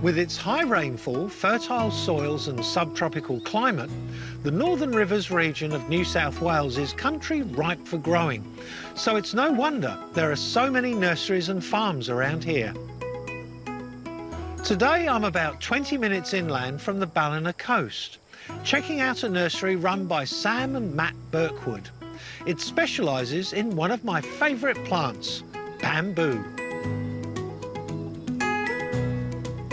With its high rainfall, fertile soils and subtropical climate, the Northern Rivers region of New South Wales is country ripe for growing. So it's no wonder there are so many nurseries and farms around here. Today I'm about 20 minutes inland from the Ballina coast, checking out a nursery run by Sam and Matt Birkwood. It specialises in one of my favourite plants, bamboo.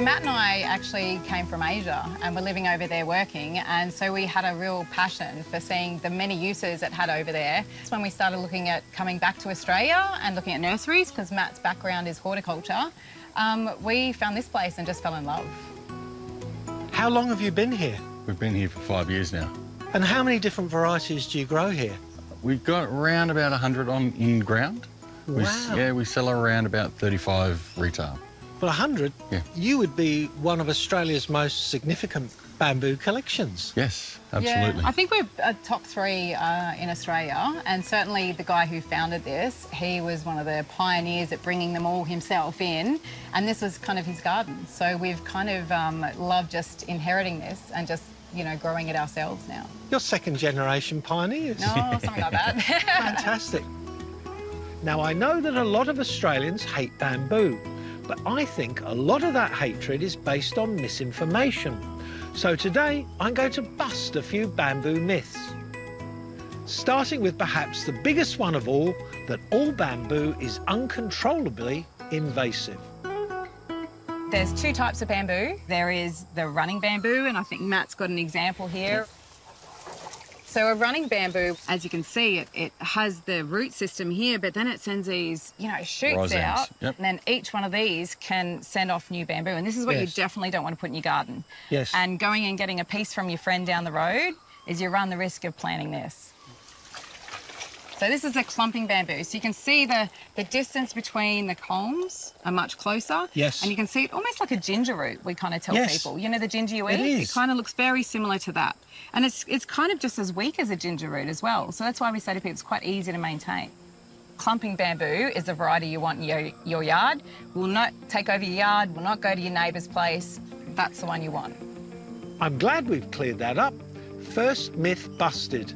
Matt and I actually came from Asia and were living over there working, and so we had a real passion for seeing the many uses it had over there. It's when we started looking at coming back to Australia and looking at nurseries, because Matt's background is horticulture. We found this place and just fell in love. How long have you been here? We've been here for 5 years now. And how many different varieties do you grow here? We've got around about 100 in ground. Wow. We sell around about 35 retail. Well, 100? Yeah. You would be one of Australia's most significant bamboo collections. Yes, absolutely. Yeah, I think we're top 3 in Australia, and certainly the guy who founded this, he was one of the pioneers at bringing them all himself in, and this was kind of his garden. So we've kind of loved just inheriting this and just, you know, growing it ourselves now. You're second-generation pioneers. No, something like that. Fantastic. Now, I know that a lot of Australians hate bamboo, but I think a lot of that hatred is based on misinformation. So today, I'm going to bust a few bamboo myths. Starting with perhaps the biggest one of all, that all bamboo is uncontrollably invasive. There's 2 types of bamboo. There is the running bamboo, and I think Matt's got an example here. So a running bamboo, as you can see, it has the root system here, but then it sends these, you know, shoots Rhizomes. out, Yep. and then each one of these can send off new bamboo, and this is what you Yes. definitely don't want to put in your garden. Yes. And going and getting a piece from your friend down the road is you run the risk of planting this. So this is a clumping bamboo. So you can see the distance between the culms are much closer. Yes. And you can see it almost like a ginger root, we kind of tell Yes. people. You know the ginger you eat? It is. It kind of looks very similar to that. And it's kind of just as weak as a ginger root as well. So that's why we say to people it's quite easy to maintain. Clumping bamboo is the variety you want in your yard. Will not take over your yard, will not go to your neighbour's place. That's the one you want. I'm glad we've cleared that up. First myth busted.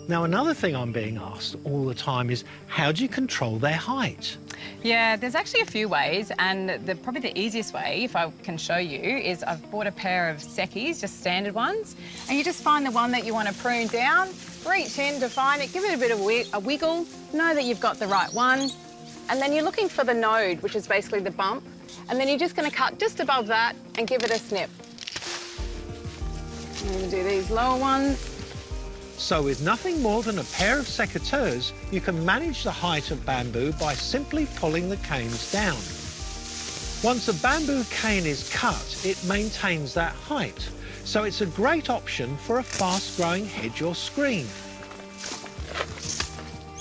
Now, another thing I'm being asked all the time is, how do you control their height? Yeah, there's actually a few ways, and probably the easiest way, if I can show you, is I've bought a pair of secchies, just standard ones, and you just find the one that you want to prune down, reach in to find it, give it a bit of a wiggle, know that you've got the right one, and then you're looking for the node, which is basically the bump, and then you're just going to cut just above that and give it a snip. I'm going to do these lower ones. So with nothing more than a pair of secateurs, you can manage the height of bamboo by simply pulling the canes down. Once a bamboo cane is cut, it maintains that height. So it's a great option for a fast-growing hedge or screen.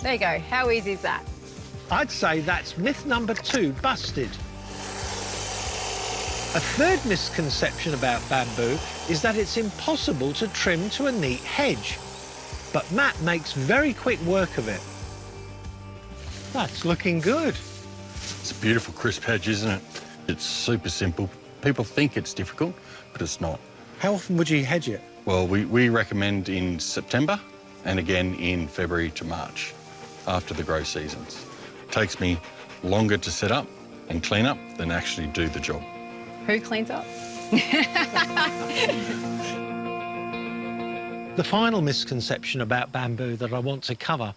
There you go. How easy is that? I'd say that's myth number 2 busted. A third misconception about bamboo is that it's impossible to trim to a neat hedge. But Matt makes very quick work of it. That's looking good. It's a beautiful crisp hedge, isn't it? It's super simple. People think it's difficult, but it's not. How often would you hedge it? Well, we recommend in September and again in February to March, after the grow seasons. It takes me longer to set up and clean up than actually do the job. Who cleans up? The final misconception about bamboo that I want to cover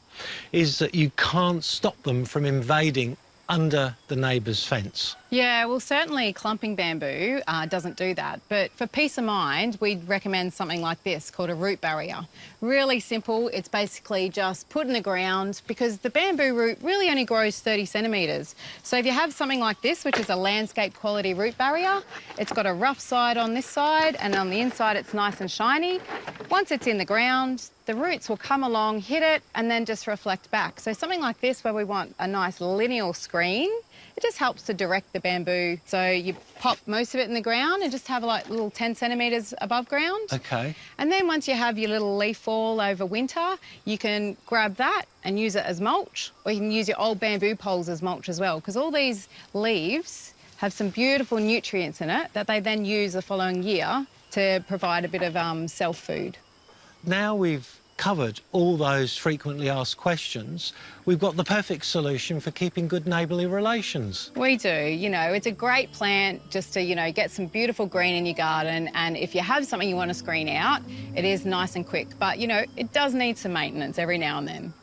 is that you can't stop them from invading under the neighbour's fence. Yeah, well, certainly clumping bamboo doesn't do that. But for peace of mind, we'd recommend something like this called a root barrier. Really simple. It's basically just put in the ground because the bamboo root really only grows 30 centimetres. So if you have something like this, which is a landscape quality root barrier, it's got a rough side on this side and on the inside it's nice and shiny. Once it's in the ground, the roots will come along, hit it, and then just reflect back. So something like this where we want a nice lineal screen, it just helps to direct the bamboo. So you pop most of it in the ground and just have like little 10 centimetres above ground. OK. And then once you have your little leaf fall over winter, you can grab that and use it as mulch, or you can use your old bamboo poles as mulch as well, because all these leaves have some beautiful nutrients in it that they then use the following year to provide a bit of self-food. Now we've covered all those frequently asked questions, we've got the perfect solution for keeping good neighbourly relations. We do, you know, it's a great plant just to, you know, get some beautiful green in your garden, and if you have something you want to screen out, it is nice and quick, but, you know, it does need some maintenance every now and then.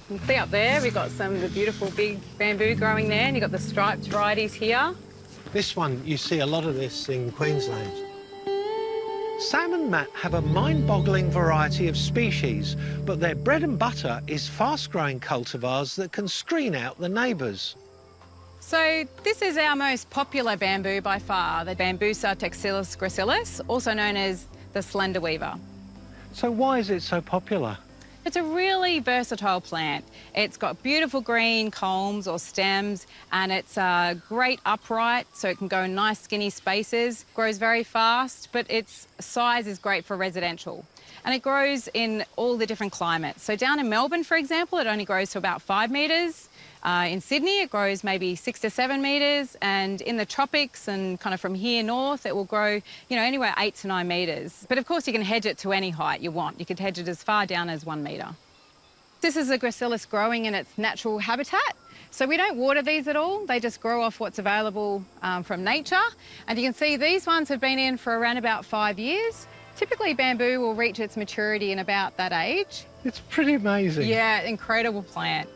You can see up there, we've got some of the beautiful big bamboo growing there, and you've got the striped varieties here. This one, you see a lot of this in Queensland. Sam and Matt have a mind-boggling variety of species, but their bread and butter is fast-growing cultivars that can screen out the neighbours. So this is our most popular bamboo by far, the Bambusa textilis gracilis, also known as the Slender weaver. So why is it so popular? It's a really versatile plant. It's got beautiful green culms or stems, and it's great upright, so it can go in nice skinny spaces. Grows very fast, but its size is great for residential. And it grows in all the different climates. So down in Melbourne, for example, it only grows to about 5 metres. In Sydney, it grows maybe 6 to 7 metres, and in the tropics and kind of from here north, it will grow, you know, anywhere 8 to 9 metres. But of course, you can hedge it to any height you want. You could hedge it as far down as 1 metre. This is a Gracilis growing in its natural habitat. So we don't water these at all. They just grow off what's available from nature. And you can see these ones have been in for around about 5 years. Typically, bamboo will reach its maturity in about that age. It's pretty amazing. Yeah, incredible plant.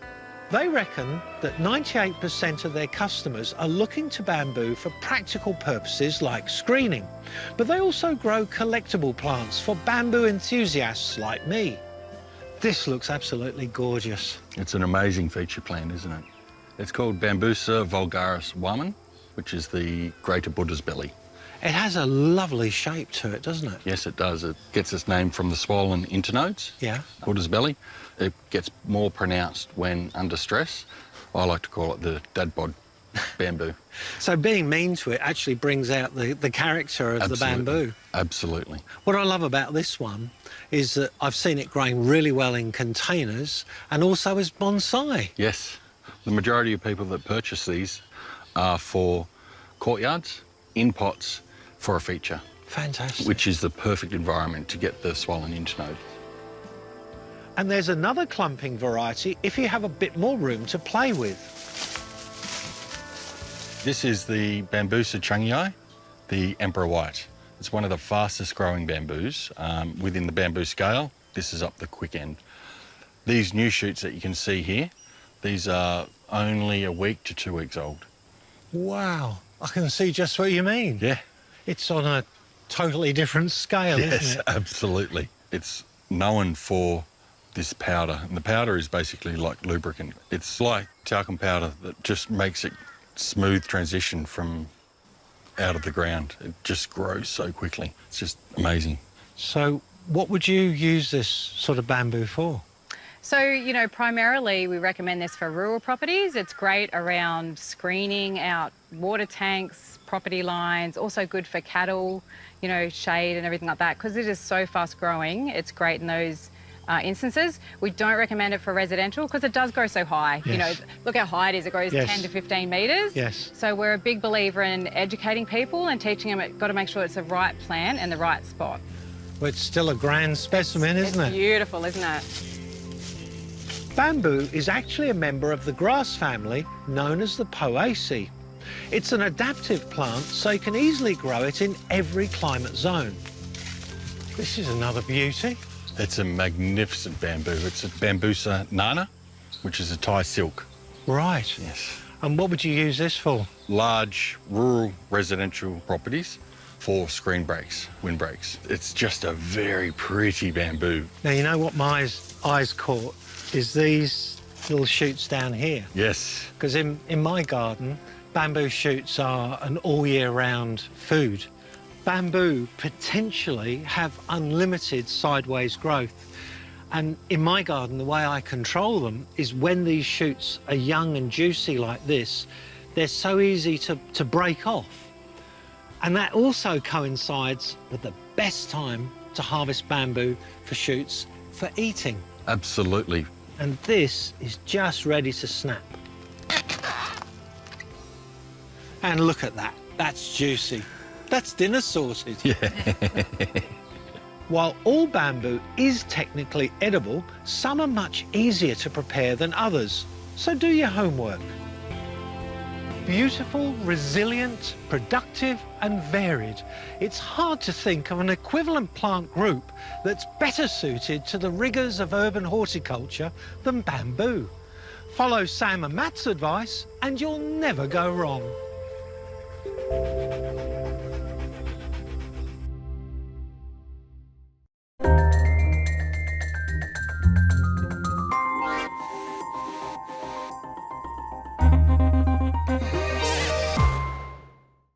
They reckon that 98% of their customers are looking to bamboo for practical purposes like screening, but they also grow collectible plants for bamboo enthusiasts like me. This looks absolutely gorgeous. It's an amazing feature plant, isn't it? It's called Bambusa vulgaris Wamin, which is the greater Buddha's belly. It has a lovely shape to it, doesn't it? Yes, it does. It gets its name from the swollen internodes, Yeah. Buddha's belly. It gets more pronounced when under stress. I like to call it the dad bod bamboo. So being mean to it actually brings out the character of the bamboo. Absolutely. What I love about this one is that I've seen it growing really well in containers and also as bonsai. Yes. The majority of people that purchase these are for courtyards, in pots, for a feature. Fantastic. Which is the perfect environment to get the swollen internode. And there's another clumping variety if you have a bit more room to play with. This is the Bambusa chungii, the Emperor White. It's one of the fastest growing bamboos within the bamboo scale. This is up the quick end. These new shoots that you can see here, these are only a week to 2 weeks old. Wow, I can see just what you mean. Yeah. It's on a totally different scale, Yes, isn't it? absolutely. It's known for this powder, and the powder is basically like lubricant. It's like talcum powder that just makes it smooth transition from out of the ground. It just grows so quickly. It's just amazing. So what would you use this sort of bamboo for? So, you know, primarily we recommend this for rural properties. It's great around screening out water tanks, property lines, also good for cattle, you know, shade and everything like that. Because it is so fast growing, it's great in those instances. We don't recommend it for residential because it does grow so high. Yes. You know, look how high it is. It grows Yes. 10 to 15 metres. Yes. So we're a big believer in educating people and teaching them, got to make sure it's the right plant and the right spot. Well, it's still a grand specimen, isn't It's it? beautiful, isn't it? Bamboo is actually a member of the grass family known as the Poaceae. It's an adaptive plant, so you can easily grow it in every climate zone. This is another beauty. It's a magnificent bamboo. It's a Bambusa nana, which is a Thai silk. Right. Yes. And what would you use this for? Large rural residential properties for screen breaks, windbreaks. It's just a very pretty bamboo. Now, you know what my eyes caught is these little shoots down here. Yes. Because in my garden, bamboo shoots are an all-year-round food. Bamboo potentially have unlimited sideways growth. And in my garden, the way I control them is when these shoots are young and juicy like this, they're so easy to break off. And that also coincides with the best time to harvest bamboo for shoots for eating. Absolutely. And this is just ready to snap. And look at that. That's juicy. That's dinner sorted. Yeah. While all bamboo is technically edible, some are much easier to prepare than others. So do your homework. Beautiful, resilient, productive and varied. It's hard to think of an equivalent plant group that's better suited to the rigours of urban horticulture than bamboo. Follow Sam and Matt's advice and you'll never go wrong.